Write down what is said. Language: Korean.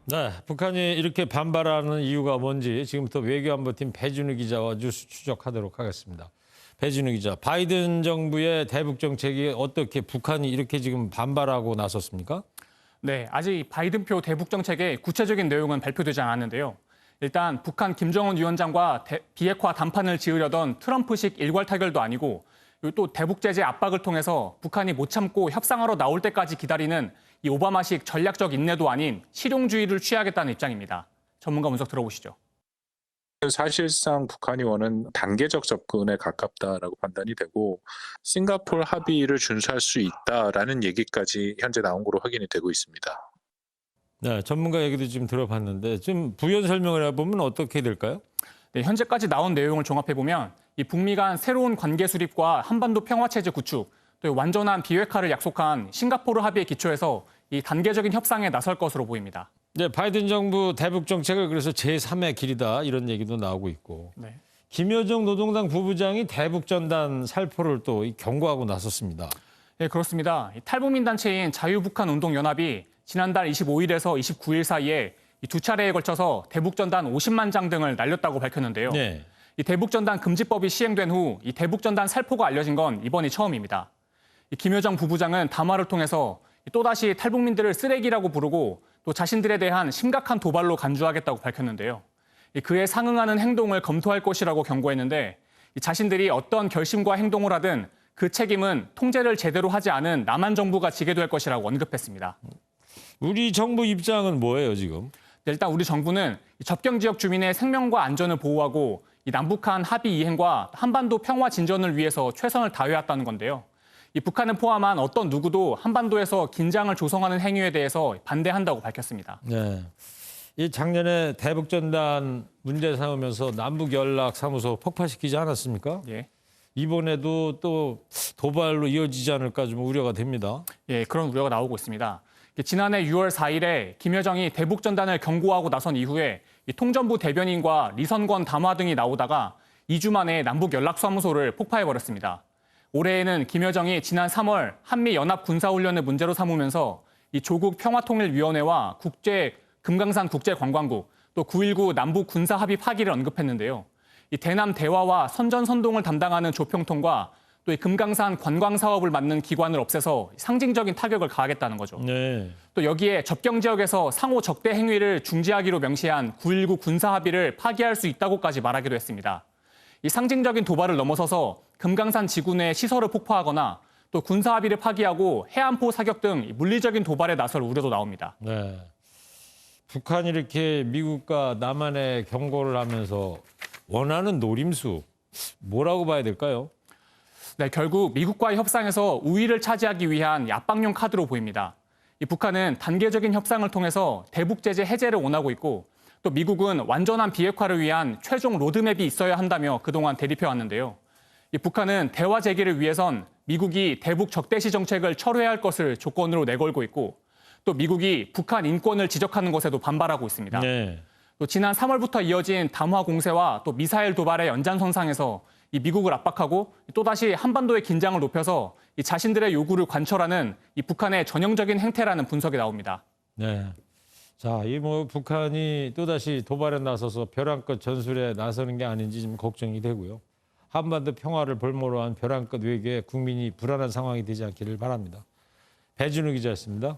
네, 북한이 이렇게 반발하는 이유가 뭔지 지금부터 외교안보팀 배준우 기자와 뉴스 추적하도록 하겠습니다. 배준우 기자, 바이든 정부의 대북 정책이 어떻게 북한이 이렇게 지금 반발하고 나섰습니까? 네, 아직 바이든표 대북 정책의 구체적인 내용은 발표되지 않았는데요. 일단 북한 김정은 위원장과 비핵화 담판을 지으려던 트럼프식 일괄 타결도 아니고 또 대북 제재 압박을 통해서 북한이 못 참고 협상하러 나올 때까지 기다리는 이 오바마식 전략적 인내도 아닌 실용주의를 취하겠다는 입장입니다. 전문가 분석 들어보시죠. 사실상 북한이 원하는 단계적 접근에 가깝다라고 판단이 되고 싱가포르 합의를 준수할 수 있다라는 얘기까지 현재 나온 거로 확인이 되고 있습니다. 네, 전문가 얘기도 지금 들어봤는데 좀 부연 설명을 해보면 어떻게 될까요? 네, 현재까지 나온 내용을 종합해보면 이 북미 간 새로운 관계 수립과 한반도 평화체제 구축, 또 완전한 비핵화를 약속한 싱가포르 합의에 기초해서 이 단계적인 협상에 나설 것으로 보입니다. 네, 바이든 정부 대북 정책을 그래서 제3의 길이다 이런 얘기도 나오고 있고 네. 김여정 노동당 부부장이 대북 전단 살포를 또 경고하고 나섰습니다. 네, 그렇습니다. 탈북민 단체인 자유북한운동연합이 지난달 25일에서 29일 사이에 이 두 차례에 걸쳐서 대북 전단 50만 장 등을 날렸다고 밝혔는데요. 네. 이 대북 전단 금지법이 시행된 후 이 대북 전단 살포가 알려진 건 이번이 처음입니다. 이 김여정 부부장은 담화를 통해서 또다시 탈북민들을 쓰레기라고 부르고 또 자신들에 대한 심각한 도발로 간주하겠다고 밝혔는데요. 그에 상응하는 행동을 검토할 것이라고 경고했는데 자신들이 어떤 결심과 행동을 하든 그 책임은 통제를 제대로 하지 않은 남한 정부가 지게 될 것이라고 언급했습니다. 우리 정부 입장은 뭐예요 지금? 일단 우리 정부는 접경 지역 주민의 생명과 안전을 보호하고 이 남북한 합의 이행과 한반도 평화 진전을 위해서 최선을 다해왔다는 건데요. 이 북한을 포함한 어떤 누구도 한반도에서 긴장을 조성하는 행위에 대해서 반대한다고 밝혔습니다. 네. 이 작년에 대북 전단 문제 삼으면서 남북 연락 사무소 폭파시키지 않았습니까? 예. 이번에도 또 도발로 이어지지 않을까 좀 우려가 됩니다. 예, 그런 우려가 나오고 있습니다. 지난해 6월 4일에 김여정이 대북 전단을 경고하고 나선 이후에 이 통전부 대변인과 리선권 담화 등이 나오다가 2주 만에 남북 연락사무소를 폭파해버렸습니다. 올해에는 김여정이 지난 3월 한미 연합 군사훈련을 문제로 삼으면서 이 조국 평화통일위원회와 금강산 국제관광국 또 9.19 남북 군사합의 파기를 언급했는데요. 이 대남 대화와 선전선동을 담당하는 조평통과 또 이 금강산 관광 사업을 맡는 기관을 없애서 상징적인 타격을 가하겠다는 거죠. 네. 또 여기에 접경 지역에서 상호 적대 행위를 중지하기로 명시한 9.19 군사 합의를 파기할 수 있다고까지 말하기도 했습니다. 이 상징적인 도발을 넘어서서 금강산 지구 내 시설을 폭파하거나 또 군사 합의를 파기하고 해안포 사격 등 물리적인 도발에 나설 우려도 나옵니다. 네. 북한이 이렇게 미국과 남한에 경고를 하면서 원하는 노림수 뭐라고 봐야 될까요? 네, 결국 미국과의 협상에서 우위를 차지하기 위한 압박용 카드로 보입니다. 이 북한은 단계적인 협상을 통해서 대북 제재 해제를 원하고 있고 또 미국은 완전한 비핵화를 위한 최종 로드맵이 있어야 한다며 그동안 대립해왔는데요. 이 북한은 대화 재개를 위해선 미국이 대북 적대시 정책을 철회해야 할 것을 조건으로 내걸고 있고 또 미국이 북한 인권을 지적하는 것에도 반발하고 있습니다. 네. 또 지난 3월부터 이어진 담화 공세와 또 미사일 도발의 연장선상에서 이 미국을 압박하고 또다시 한반도의 긴장을 높여서 이 자신들의 요구를 관철하는 이 북한의 전형적인 행태라는 분석이 나옵니다. 네. 자, 이 북한이 또다시 도발에 나서서 벼랑끝 전술에 나서는 게 아닌지 좀 걱정이 되고요. 한반도 평화를 볼모로 한 벼랑끝 외교에 국민이 불안한 상황이 되지 않기를 바랍니다. 배준우 기자였습니다.